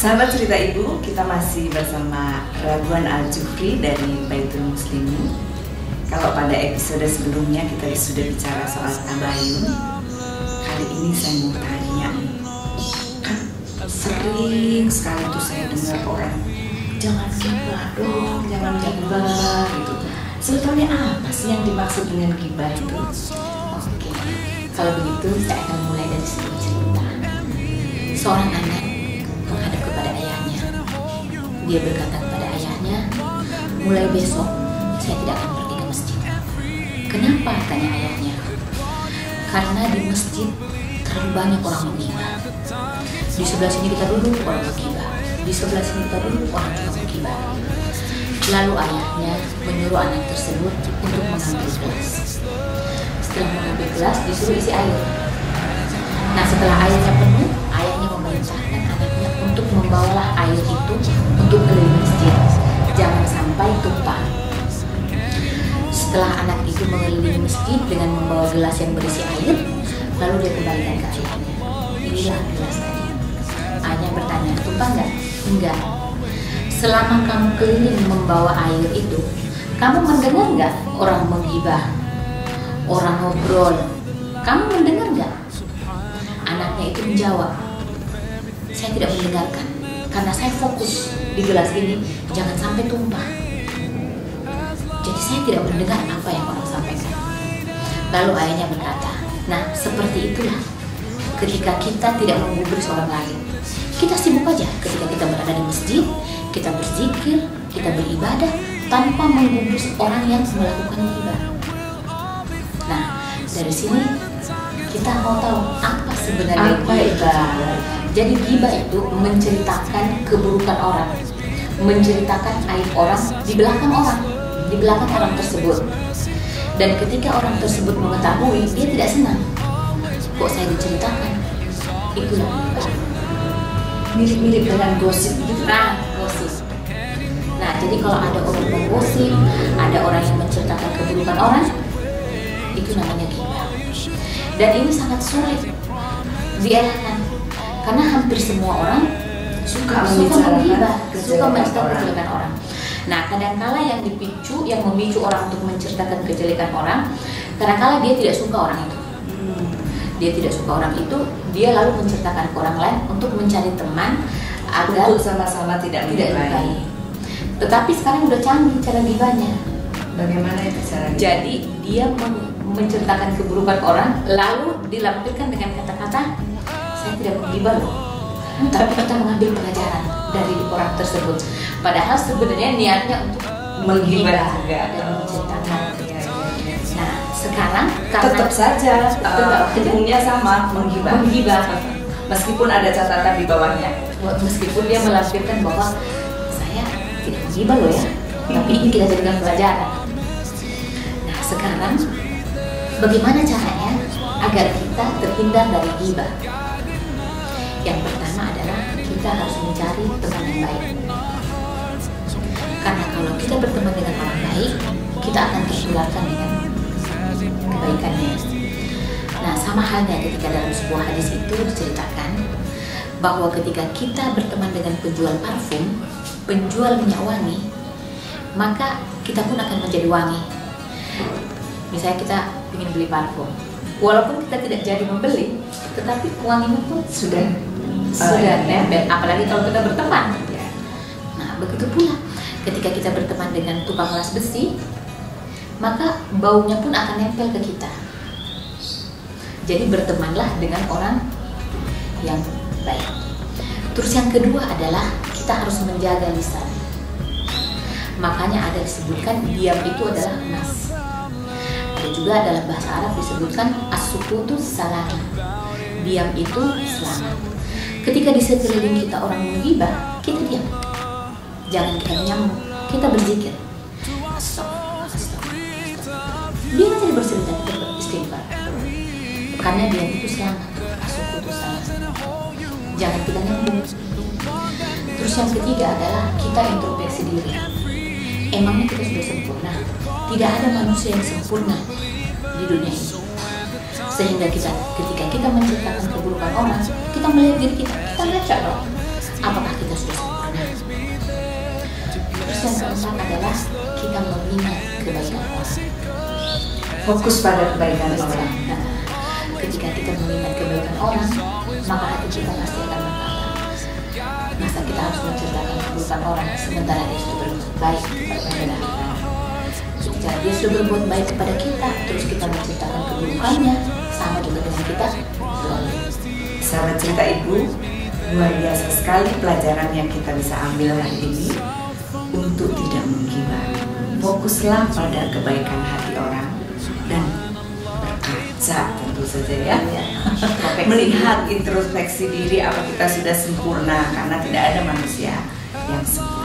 Sahabat Cerita Ibu, kita masih bersama Raguan Al-Jufri dari Baitul Muslimin. Kalau pada episode sebelumnya kita sudah bicara soal tabayun, kali ini saya mau tanya, kan sering sekali tuh saya dengar orang jangan gibah dong, jangan gibah gitu. Sebetulnya apa sih yang dimaksud dengan gibah itu? Oke, kalau begitu saya akan mulai dari sebuah cerita. Seorang anak menghadap kepada ayahnya. Dia berkata kepada ayahnya, mulai besok saya tidak akan pergi ke masjid. Kenapa? Tanya ayahnya. Karena di masjid terlalu banyak orang menggibah. Di sebelah sini kita duduk orang menggibah, di sebelah sini kita duduk orang juga menggibah. Lalu ayahnya menyuruh anak tersebut untuk mengambil gelas. Setelah mengambil gelas disuruh isi air. Nah, setelah airnya penuh, ayahnya memerintahkan anaknya untuk membawalah air itu untuk keliling masjid, jangan sampai tumpah. Setelah anak itu mengelilingi masjid dengan membawa gelas yang berisi air, lalu dia kembalikan ke ayahnya. Inilah gelas tadi. Ayahnya bertanya, tumpah enggak? Enggak. Selama kamu keliling membawa air itu, kamu mendengar enggak orang menggibah, orang ngobrol? Kamu mendengar enggak? Anaknya itu menjawab, saya tidak mendengarkan karena saya fokus di gelas ini jangan sampai tumpah. Jadi saya tidak mendengar apa yang orang sampaikan. Lalu ayahnya berkata, nah seperti itulah ketika kita tidak menggubris orang lain. Kita sibuk aja ketika kita berada di masjid, kita berzikir, kita beribadah tanpa menggubris orang yang melakukan gibah. Nah, dari sini kita mau tahu apa sebenarnya gibah. Jadi gibah itu menceritakan keburukan orang, menceritakan aib orang di belakang orang tersebut. Dan ketika orang tersebut mengetahui, dia tidak senang. Kok saya diceritakan? Itulah gibah. Mirip-mirip dengan gosip gitu. Nah, gosip. Nah, jadi kalau ada orang menggosip, ada orang yang menceritakan keburukan orang, itu namanya gibah. Dan ini sangat sulit dielakkan karena hampir semua orang suka menggibah, suka menceritakan kejelekan orang. Nah, kadangkala yang memicu orang untuk menceritakan kejelekan orang, kadangkala dia tidak suka orang itu. Dia tidak suka orang itu, dia lalu menceritakan ke orang lain untuk mencari teman agar untuk sama-sama tidak menyukai. Tetapi sekarang udah canggih cara gibahnya. Bagaimana itu caranya? Jadi dia menceritakan keburukan orang, lalu dilampirkan dengan kata-kata, saya tidak menggibah loh, tapi kita mengambil pelajaran dari orang tersebut. Padahal sebenarnya niatnya untuk menggibah dan menceritakan. Nah, sekarang tetap saja hukumnya sama, menggibah. Meskipun ada catatan di bawahnya. Meskipun dia melampirkan bahwa saya tidak menggibah loh ya, tapi ini kita jadikan pelajaran. Nah, sekarang bagaimana caranya agar kita terhindar dari gibah? Yang pertama adalah kita harus mencari teman yang baik. Karena kalau kita berteman dengan orang baik, kita akan tertularkan dengan kebaikannya. Nah, sama halnya ketika dalam sebuah hadis itu diceritakan bahwa ketika kita berteman dengan penjual parfum, penjual minyak wangi, maka kita pun akan menjadi wangi. Misalnya kita ingin beli parfum, walaupun kita tidak jadi membeli, tetapi wanginya pun sudah nempel. Apalagi kalau kita berteman. Nah, begitu pula ketika kita berteman dengan tukang las besi, maka baunya pun akan nempel ke kita. Jadi bertemanlah dengan orang yang baik. Terus yang kedua adalah kita harus menjaga lisan. Makanya ada disebutkan diam itu adalah emas. Ada juga dalam bahasa Arab disebutkan as-sukutu salam. Diam itu selamat. Ketika di sekeliling kita orang menggibah, kita diam. Jangan kita menyambung, kita berzikir. Dia tidak bercerita, kita beristighfar. Karena diam itu selamat. As-sukutu salam. Jangan kita nyambung. Terus yang ketiga adalah kita introspeksi diri. Emangnya kita sudah sempurna? Tidak ada manusia yang sempurna di dunia ini. Sehingga ketika kita menceritakan keburukan orang, kita melihat diri kita ngaca dong. apakah kita sudah sempurna. Terus yang keempat adalah kita mengingat kebaikan orang. Fokus pada kebaikan orang. Nah, ketika kita mengingat kebaikan orang, maka hati kita pasti akan berkata, masa kita harus menceritakan keburukan orang sementara dia sudah berbuat baik kepada kita. Ketika dia sudah berbuat baik kepada kita, terus kita menceritakan keburukannya, sama juga dengan kita zalim. Sahabat Cerita Ibu, luar biasa sekali pelajaran yang kita bisa ambil hari ini untuk tidak menggibah. Fokuslah pada kebaikan hati orang dan berkaca tentu saja ya. Melihat introspeksi diri apa kita sudah sempurna, karena tidak ada manusia yang sempurna.